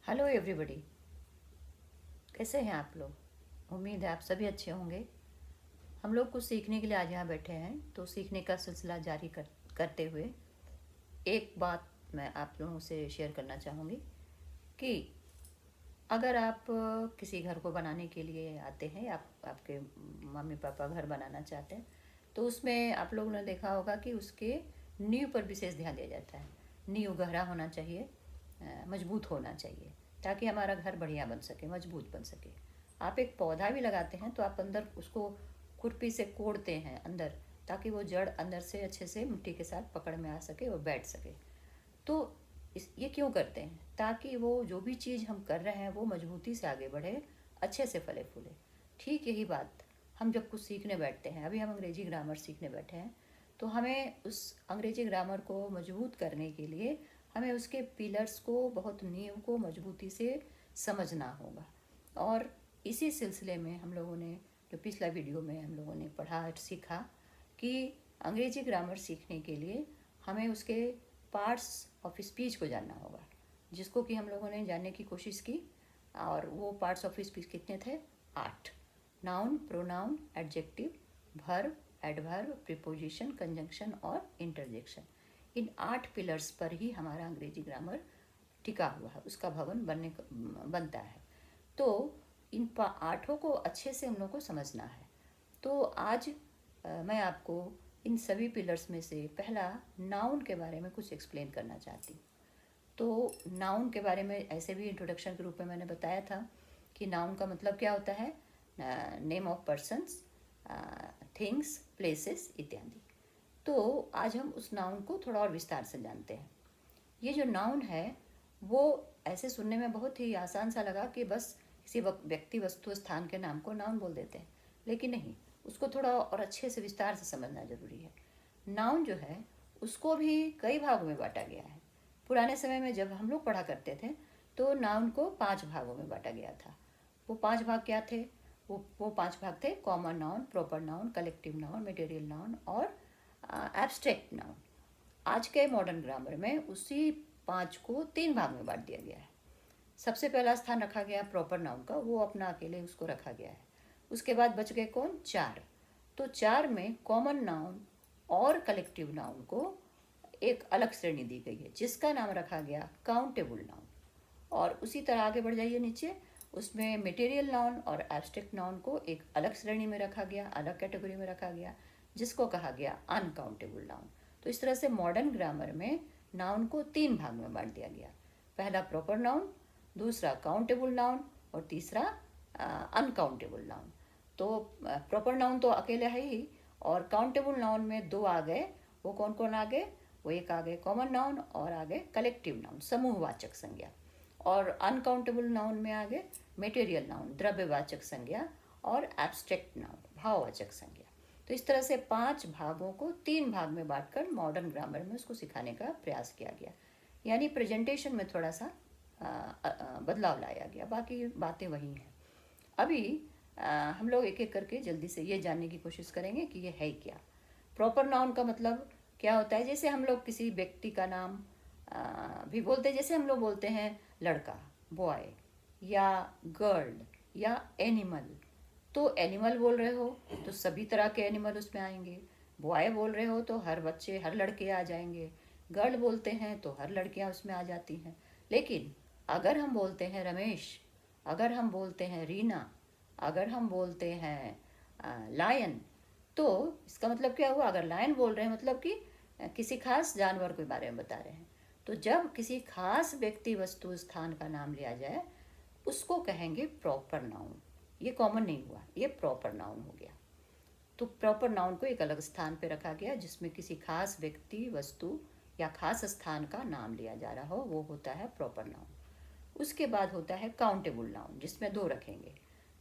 Hello everybody. कैसे हैं आप लोग? उम्मीद है आप सभी अच्छे होंगे। हम लोग कुछ सीखने के लिए आज यहाँ बैठे हैं, तो सीखने का सिलसिला करते हुए एक बात मैं आप लोगों से शेयर करना चाहूँगी कि अगर आप किसी घर को बनाने के लिए आते हैं या आपके मम्मी पापा घर बनाना चाहते हैं, तो उसमें आप लोगों ने देखा होगा कि उसके नींव पर विशेष ध्यान दिया जाता है। नींव गहरा होना चाहिए, मजबूत होना चाहिए, ताकि हमारा घर बढ़िया बन सके, मजबूत बन सके। आप एक पौधा भी लगाते हैं तो आप अंदर उसको खुरपी से कोड़ते हैं अंदर, ताकि वो जड़ अंदर से अच्छे से मिट्टी के साथ पकड़ में आ सके और बैठ सके। तो ये क्यों करते हैं? ताकि वो जो भी चीज़ हम कर रहे हैं वो मजबूती से आगे बढ़े, अच्छे से फले फूले। ठीक यही बात हम जब कुछ सीखने बैठते हैं, अभी हम अंग्रेजी ग्रामर सीखने बैठे हैं, तो हमें उस अंग्रेजी ग्रामर को मजबूत करने के लिए हमें उसके पिलर्स को, बहुत नींव को मजबूती से समझना होगा। और इसी सिलसिले में हम लोगों ने, जो पिछला वीडियो में हम लोगों ने पढ़ा और सीखा कि अंग्रेजी ग्रामर सीखने के लिए हमें उसके पार्ट्स ऑफ स्पीच को जानना होगा, जिसको कि हम लोगों ने जानने की कोशिश की। और वो पार्ट्स ऑफ स्पीच कितने थे? 8। Noun, pronoun, adjective, verb, adverb, preposition, conjunction और इंटरजेक्शन। इन 8 पिलर्स पर ही हमारा अंग्रेजी ग्रामर टिका हुआ है, उसका भवन बनता है। तो इन 8 को अच्छे से हम लोग को समझना है। तो आज मैं आपको इन सभी पिलर्स में से पहला नाउन के बारे में कुछ एक्सप्लेन करना चाहती हूँ। तो नाउन के बारे में ऐसे भी इंट्रोडक्शन के रूप में मैंने बताया था कि नाउन का मतलब क्या होता है? Name of persons, things, places इत्यादि। तो आज हम उस नाउन को थोड़ा और विस्तार से जानते हैं। ये जो नाउन है वो ऐसे सुनने में बहुत ही आसान सा लगा कि बस किसी व्यक्ति, वस्तु, स्थान के नाम को नाउन बोल देते हैं, लेकिन नहीं, उसको थोड़ा और अच्छे से विस्तार से समझना जरूरी है। नाउन जो है उसको भी कई भागों में बांटा गया है। पुराने समय में जब हम लोग पढ़ा करते थे तो नाउन को 5 भागों में बांटा गया था। वो 5 भाग क्या थे? वो 5 भाग थे: common noun, proper noun, collective noun, material noun और एब्स्ट्रैक्ट नाउन। आज के मॉडर्न ग्रामर में उसी 5 को 3 भाग में बांट दिया गया है। सबसे पहला स्थान रखा गया प्रॉपर नाउन का, वो अपना अकेले उसको रखा गया है। उसके बाद बच गए कौन? 4। तो 4 में कॉमन नाउन और कलेक्टिव नाउन को एक अलग श्रेणी दी गई है, जिसका नाम रखा गया काउंटेबल नाउन। और उसी तरह आगे बढ़ जाइए नीचे, उसमें मटेरियल नाउन और एब्स्ट्रैक्ट नाउन को एक अलग श्रेणी में रखा गया, अलग कैटेगरी में रखा गया, जिसको कहा गया अनकाउंटेबल नाउन। तो इस तरह से मॉडर्न ग्रामर में नाउन को 3 भाग में बांट दिया गया। पहला प्रॉपर नाउन, दूसरा काउंटेबल नाउन और तीसरा अनकाउंटेबल नाउन। तो प्रॉपर नाउन तो अकेले है ही, और काउंटेबल नाउन में 2 आ गए। वो कौन कौन आ गए? वो एक आ गए कॉमन नाउन और आ गए कलेक्टिव नाउन, समूहवाचक संज्ञा। और अनकाउंटेबल नाउन में आ गए मटेरियल नाउन, द्रव्यवाचक संज्ञा, और एब्स्ट्रैक्ट नाउन, भाववाचक संज्ञा। तो इस तरह से 5 भागों को 3 भाग में बांटकर मॉडर्न ग्रामर में उसको सिखाने का प्रयास किया गया। यानी प्रेजेंटेशन में थोड़ा सा बदलाव लाया गया, बाकी बातें वही हैं। अभी हम लोग एक एक करके जल्दी से ये जानने की कोशिश करेंगे कि ये है क्या। प्रॉपर नाउन का मतलब क्या होता है? जैसे हम लोग किसी व्यक्ति का नाम भी बोलते हैं, जैसे हम लोग बोलते हैं लड़का, बॉय, या गर्ल, या एनिमल। तो एनिमल बोल रहे हो तो सभी तरह के एनिमल उसमें आएंगे। बॉय बोल रहे हो तो हर बच्चे, हर लड़के आ जाएंगे। गर्ल बोलते हैं तो हर लड़कियां उसमें आ जाती हैं। लेकिन अगर हम बोलते हैं रमेश, अगर हम बोलते हैं रीना, अगर हम बोलते हैं लायन, तो इसका मतलब क्या हुआ? अगर लायन बोल रहे हैं मतलब कि किसी खास जानवर के बारे में बता रहे हैं। तो जब किसी खास व्यक्ति, वस्तु, स्थान का नाम लिया जाए उसको कहेंगे प्रॉपर नाउन। ये कॉमन नहीं हुआ, ये प्रॉपर नाउन हो गया। तो प्रॉपर नाउन को एक अलग स्थान पे रखा गया, जिसमें किसी खास व्यक्ति, वस्तु या खास स्थान का नाम लिया जा रहा हो, वो होता है प्रॉपर नाउन। उसके बाद होता है काउंटेबल नाउन, जिसमें 2 रखेंगे,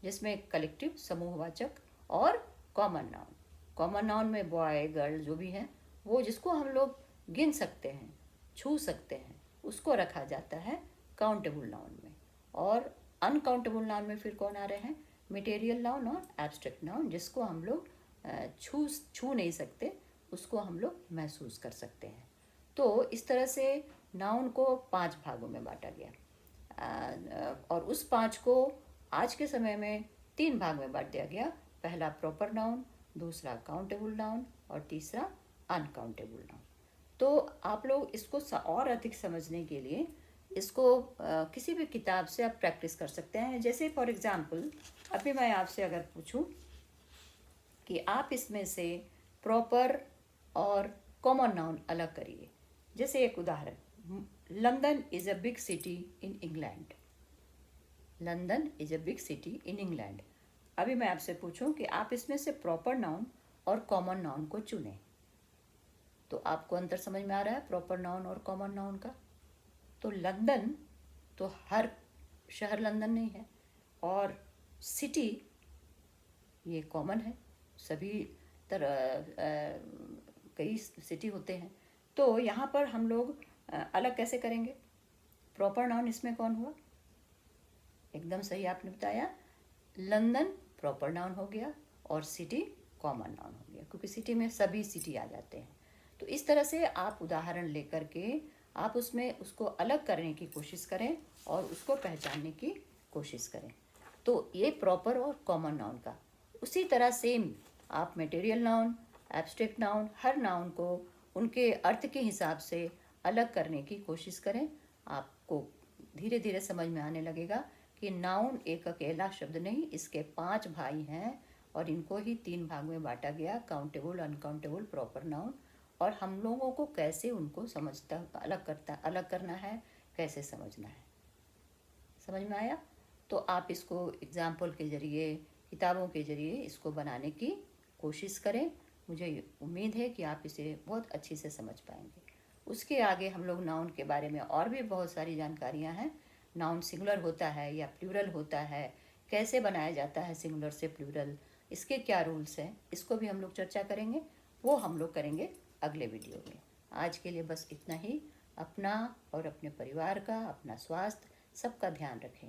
जिसमें कलेक्टिव, समूहवाचक, और कॉमन नाउन। कॉमन नाउन में बॉय, गर्ल जो भी है, वो जिसको हम लोग गिन सकते हैं, छू सकते हैं, उसको रखा जाता है काउंटेबल नाउन में। और अनकाउंटेबल नाउन में फिर कौन आ रहे हैं? मटेरियल नाउन और एब्स्ट्रैक्ट नाउन, जिसको हम लोग छू छू नहीं सकते, उसको हम लोग महसूस कर सकते हैं। तो इस तरह से नाउन को 5 भागों में बांटा गया। और उस 5 को आज के समय में 3 भाग में बांट दिया गया। पहला प्रॉपर नाउन, दूसरा काउंटेबल नाउन और तीसरा अनकाउंटेबल नाउन। तो आप लोग इसको और अधिक समझने के लिए इसको किसी भी किताब से आप प्रैक्टिस कर सकते हैं। जैसे फॉर एग्जांपल अभी मैं आपसे अगर पूछूं कि आप इसमें से प्रॉपर और कॉमन नाउन अलग करिए। जैसे एक उदाहरण, London is a big city in England. London is a big city in England. अभी मैं आपसे पूछूं कि आप इसमें से प्रॉपर नाउन और कॉमन नाउन को चुनें, तो आपको अंतर समझ में आ रहा है प्रॉपर नाउन और कॉमन नाउन का। तो लंदन तो हर शहर लंदन नहीं है, और सिटी ये कॉमन है, सभी तरह कई सिटी होते हैं। तो यहाँ पर हम लोग अलग कैसे करेंगे? प्रॉपर नाउन इसमें कौन हुआ? एकदम सही आपने बताया, लंदन प्रॉपर नाउन हो गया और सिटी कॉमन नाउन हो गया, क्योंकि सिटी में सभी सिटी आ जाते हैं। तो इस तरह से आप उदाहरण लेकर के आप उसमें उसको अलग करने की कोशिश करें और उसको पहचानने की कोशिश करें। तो ये प्रॉपर और कॉमन नाउन का। उसी तरह सेम आप मटेरियल नाउन, एब्स्ट्रैक्ट नाउन, हर नाउन को उनके अर्थ के हिसाब से अलग करने की कोशिश करें। आपको धीरे धीरे समझ में आने लगेगा कि नाउन एक अकेला शब्द नहीं, इसके 5 भाई हैं और इनको ही 3 भाग में बांटा गया, काउंटेबल, अनकाउंटेबल, प्रॉपर नाउन। और हम लोगों को कैसे उनको अलग करना है, कैसे समझना है। समझ में आया? तो आप इसको एग्जाम्पल के ज़रिए, किताबों के ज़रिए इसको बनाने की कोशिश करें। मुझे उम्मीद है कि आप इसे बहुत अच्छी से समझ पाएंगे। उसके आगे हम लोग नाउन के बारे में और भी बहुत सारी जानकारियां हैं। नाउन सिंगुलर होता है या प्लूरल होता है, कैसे बनाया जाता है सिंगुलर से प्लूरल, इसके क्या रूल्स हैं, इसको भी हम लोग चर्चा करेंगे। वो हम लोग करेंगे अगले वीडियो में। आज के लिए बस इतना ही। अपना और अपने परिवार का, अपना स्वास्थ्य, सबका ध्यान रखें।